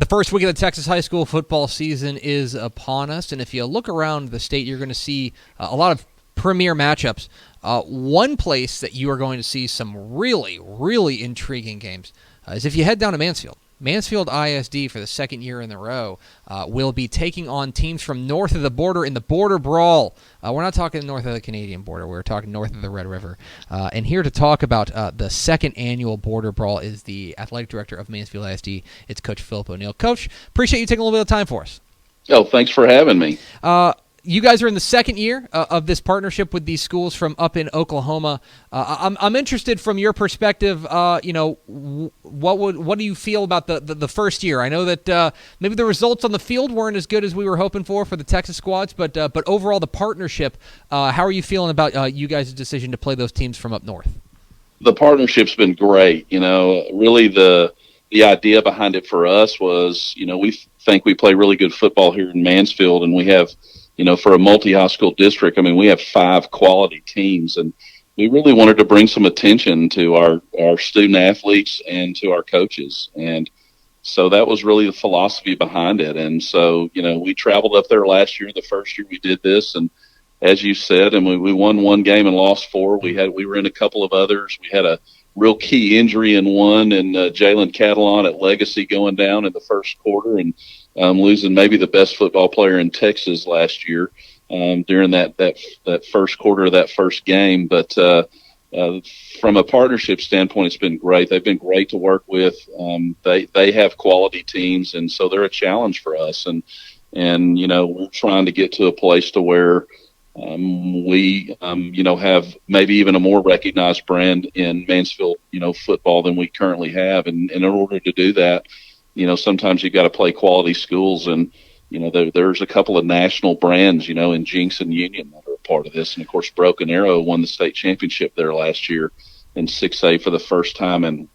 first week of the Texas high school football season is upon us, and if you look around the state, you're going to see a lot of premier matchups. One place that you are going to see some really, really intriguing games is if you head down to Mansfield. Mansfield ISD, for the second year in a row, will be taking on teams from north of the border in the Border Brawl. We're not talking north of the Canadian border. We're talking north of the Red River. And here to talk about the second annual Border Brawl is the athletic director of Mansfield ISD. It's Coach Philip O'Neill. Coach, appreciate you taking a little bit of time for us. Oh, thanks for having me. You guys are in the second year of this partnership with these schools from up in Oklahoma. I'm interested from your perspective. What do you feel about the first year? I know that maybe the results on the field weren't as good as we were hoping for the Texas squads, but overall the partnership. How are you feeling about you guys' decision to play those teams from up north? The partnership's been great. Really the idea behind it for us was, we think we play really good football here in Mansfield, and we have. For a multi-high school district, we have 5 quality teams, and we really wanted to bring some attention to our student athletes and to our coaches. And so that was really the philosophy behind it. And so, we traveled up there last year, the first year we did this, and as you said, and we won 1 game and lost 4. We were in a couple of others. We had a real key injury in one, and Jalen Catalan at Legacy going down in the first quarter, and losing maybe the best football player in Texas last year during that first quarter of that first game. But from a partnership standpoint, it's been great. They've been great to work with. They have quality teams, and so they're a challenge for us. And we're trying to get to a place to where we have maybe even a more recognized brand in Mansfield, football than we currently have. And in order to do that, sometimes you've got to play quality schools, and, there's a couple of national brands, in Jinx and Union that are a part of this. And of course, Broken Arrow won the state championship there last year in 6A for the first time. And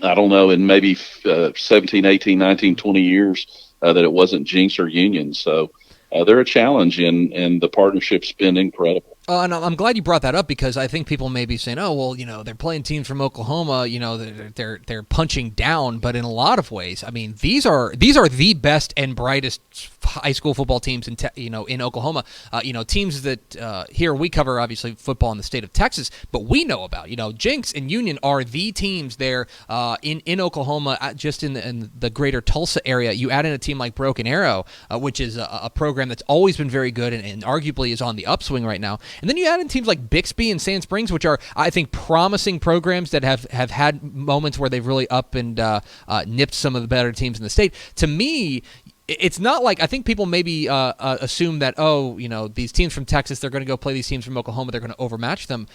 I don't know, in maybe 17, 18, 19, 20 years that it wasn't Jinx or Union. So they're a challenge, and the partnership's been incredible. And I'm glad you brought that up, because I think people may be saying, "Oh, well, they're playing teams from Oklahoma. They're punching down." But in a lot of ways, these are the best and brightest high school football teams in Oklahoma. Teams that here we cover obviously football in the state of Texas, but we know about. Jinx and Union are the teams there in Oklahoma, just in the greater Tulsa area. You add in a team like Broken Arrow, which is a program that's always been very good and arguably is on the upswing right now. And then you add in teams like Bixby and Sand Springs, which are, I think, promising programs that have had moments where they've really up and nipped some of the better teams in the state. To me, it's not like, I think people maybe assume that, these teams from Texas, they're going to go play these teams from Oklahoma, they're going to overmatch them.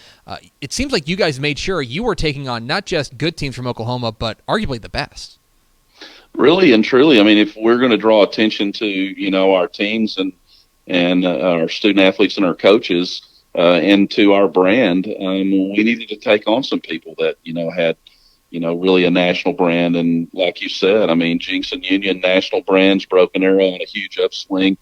It seems like you guys made sure you were taking on not just good teams from Oklahoma, but arguably the best. Really and truly, if we're going to draw attention to, our teams and our student athletes and our coaches, and to our brand, we needed to take on some people that, had, really a national brand. And like you said, Jinx and Union, national brands, Broken Arrow on a huge upswing.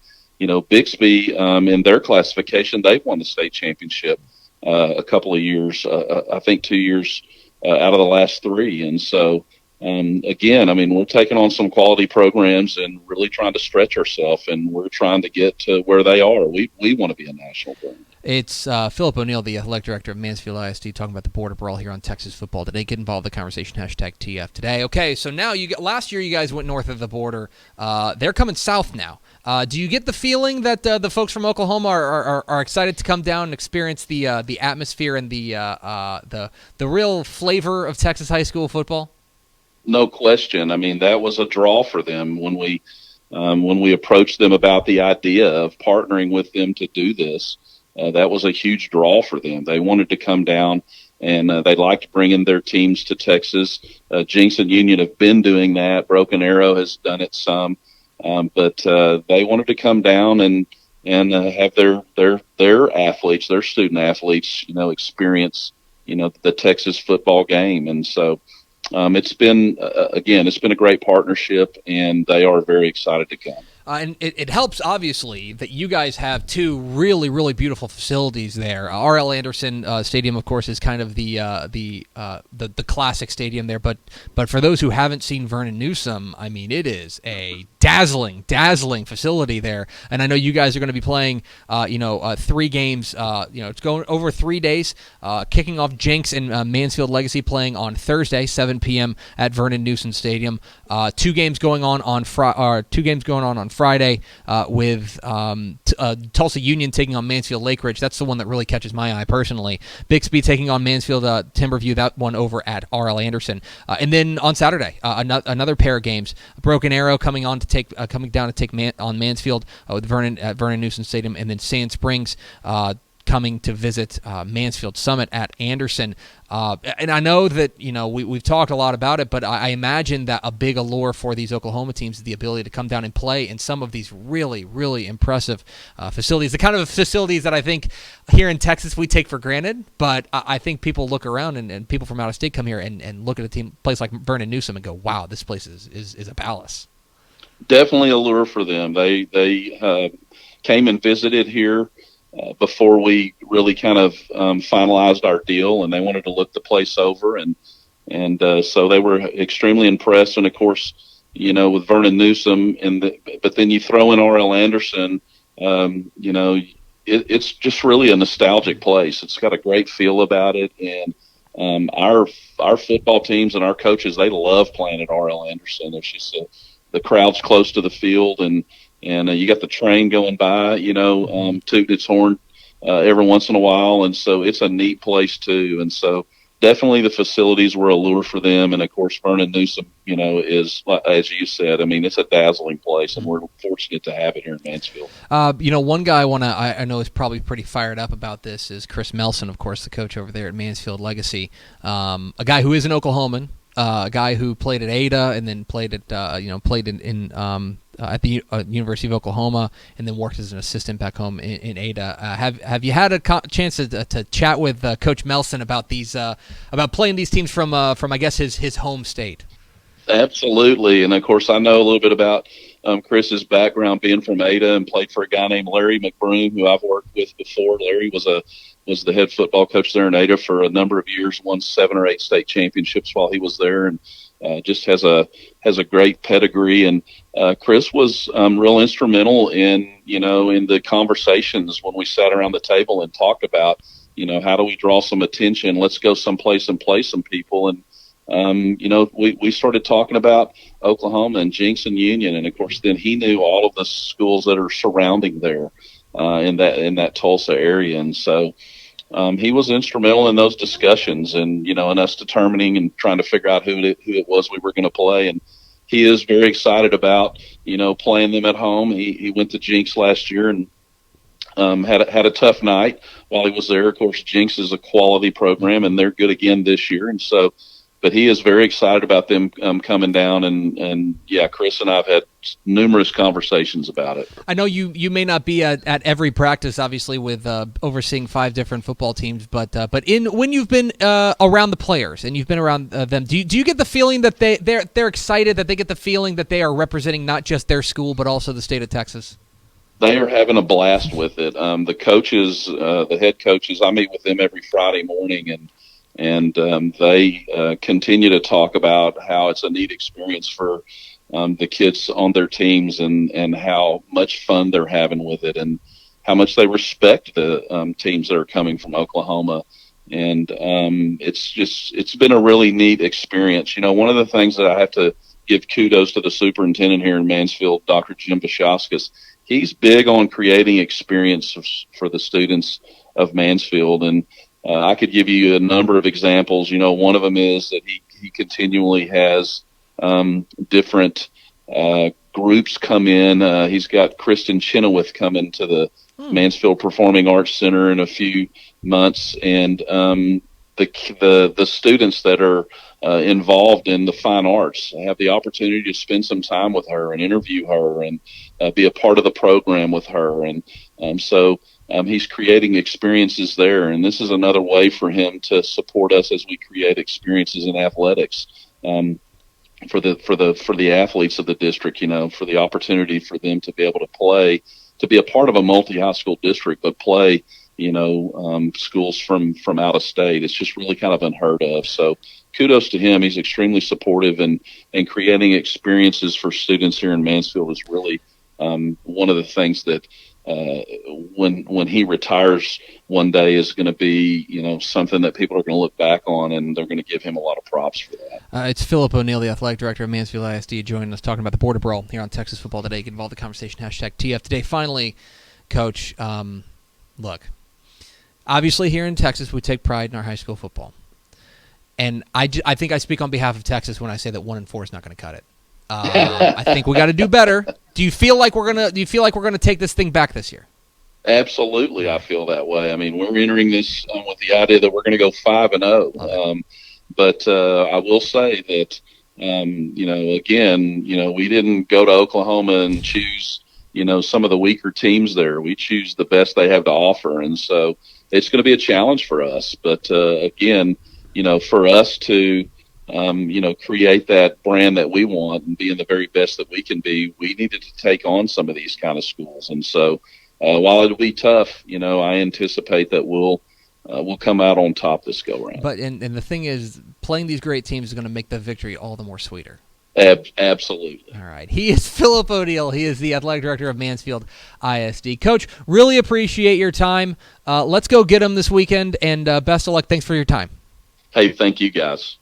Bixby, in their classification, they've won the state championship a couple of years, I think 2 years out of the last 3. And so, again, we're taking on some quality programs and really trying to stretch ourselves, and we're trying to get to where they are. We want to be a national brand. It's Philip O'Neill, the athletic director of Mansfield ISD, talking about the Border Brawl here on Texas Football Today. Get involved in the conversation, #TF Today. Okay, so now last year you guys went north of the border. They're coming south now. Do you get the feeling that the folks from Oklahoma are excited to come down and experience the atmosphere and the real flavor of Texas high school football? No question. That was a draw for them when we approached them about the idea of partnering with them to do this. That was a huge draw for them. They wanted to come down, and they liked bringing their teams to Texas. Jinx and Union have been doing that. Broken Arrow has done it some, but they wanted to come down and have their athletes, their student athletes, experience, the Texas football game. And so it's been a great partnership, and they are very excited to come. And it helps, obviously, that you guys have two really, really beautiful facilities there. R.L. Anderson Stadium, of course, is kind of the classic stadium there. But for those who haven't seen Vernon Newsome, I mean, it is a dazzling facility there. And I know you guys are going to be playing, 3 games. It's going over 3 days. Kicking off Jinx and Mansfield Legacy playing on Thursday, 7 p.m. at Vernon Newsome Stadium. 2 games going on Friday with Tulsa Union taking on Mansfield Lake Ridge. That's the one that really catches my eye personally. Bixby taking on Mansfield Timberview. That one over at R.L. Anderson. And then on Saturday, another pair of games. Broken Arrow coming down to take on Mansfield with Vernon at Vernon Newsome Stadium, and then Sand Springs coming to visit Mansfield Summit at Anderson. And I know that, we've talked a lot about it, but I imagine that a big allure for these Oklahoma teams is the ability to come down and play in some of these really, really impressive facilities. The kind of facilities that I think here in Texas we take for granted, but I think people look around and people from out of state come here and look at a place like Vernon Newsome and go, wow, this place is a palace. Definitely a lure for them. They came and visited here before we really kind of finalized our deal, and they wanted to look the place over, and so they were extremely impressed. And of course, with Vernon Newsome, but then you throw in R.L. Anderson, it's just really a nostalgic place. It's got a great feel about it, and our football teams and our coaches, they love playing at R.L. Anderson. There's just the crowd's close to the field, and you got the train going by, tooting its horn every once in a while. And so it's a neat place too. And so definitely the facilities were a lure for them. And of course, Vernon Newsome, is, as you said, I mean, it's a dazzling place, and we're fortunate to have it here in Mansfield. One guy I know is probably pretty fired up about this is Chris Melson, of course, the coach over there at Mansfield Legacy, a guy who is an Oklahoman. A guy who played at Ada and then played at at the University of Oklahoma, and then worked as an assistant back home in Ada. Have you had a chance to chat with Coach Melson about these about playing these teams from I guess his home state? Absolutely, and of course I know a little bit about Chris's background, being from Ada, and played for a guy named Larry McBroom, who I've worked with before. Larry was the head football coach there in Ada for a number of years, won 7 or 8 state championships while he was there, and just has a great pedigree. And Chris was real instrumental in the conversations when we sat around the table and talked about, how do we draw some attention? Let's go someplace and play some people. And we started talking about Oklahoma and Jinx and Union, and of course then he knew all of the schools that are surrounding there in that Tulsa area, and so he was instrumental in those discussions, and in us determining and trying to figure out who it was we were going to play. And he is very excited about playing them at home. He went to Jinx last year and had a tough night while he was there. Of course, Jinx is a quality program, and they're good again this year, and so. But he is very excited about them coming down, and yeah, Chris and I have had numerous conversations about it. I know you may not be at every practice, obviously, with overseeing 5 different football teams, but when you've been around the players and you've been around them, do you get the feeling that they're excited, that they get the feeling that they are representing not just their school but also the state of Texas? They are having a blast with it. The coaches, the head coaches, I meet with them every Friday morning, and they continue to talk about how it's a neat experience for the kids on their teams, and how much fun they're having with it, and how much they respect the teams that are coming from Oklahoma. And it's been a really neat experience. One of the things that I have to give kudos to the superintendent here in Mansfield, Dr. Jim Vashauskas. He's big on creating experiences for the students of Mansfield, and I could give you a number of examples. One of them is that he continually has different groups come in. He's got Kristen Chenoweth coming to the Mansfield Performing Arts Center in a few months, and the students that are involved in the fine arts have the opportunity to spend some time with her and interview her and be a part of the program with her. And so he's creating experiences there, and this is another way for him to support us as we create experiences in athletics. for the athletes of the district, for the opportunity for them to be able to play, to be a part of a multi-high school district, but play, schools from out of state. It's just really kind of unheard of. So kudos to him. He's extremely supportive, and creating experiences for students here in Mansfield is really one of the things that when he retires one day is going to be, something that people are going to look back on, and they're going to give him a lot of props for that. It's Philip O'Neill, the athletic director of Mansfield ISD, joining us talking about the Border Brawl here on Texas Football Today. Get involved in the conversation, #TF Today. Finally, Coach, look, obviously here in Texas we take pride in our high school football. And I think I speak on behalf of Texas when I say that 1-4 is not going to cut it. I think we got to do better. Do you feel like we're gonna take this thing back this year? Absolutely, I feel that way. I mean, we're entering this with the idea that we're going to go 5-0. But I will say that again, we didn't go to Oklahoma and choose some of the weaker teams there. We choose the best they have to offer, and so it's going to be a challenge for us. But again, for us to create that brand that we want and being the very best that we can be, we needed to take on some of these kind of schools. And so while it'll be tough, I anticipate that we'll come out on top this go round. But and the thing is, playing these great teams is going to make the victory all the more sweeter. Absolutely. All right. He is Philip O'Neill. He is the athletic director of Mansfield ISD. Coach, really appreciate your time. Let's go get him this weekend, and best of luck. Thanks for your time. Hey, thank you, guys.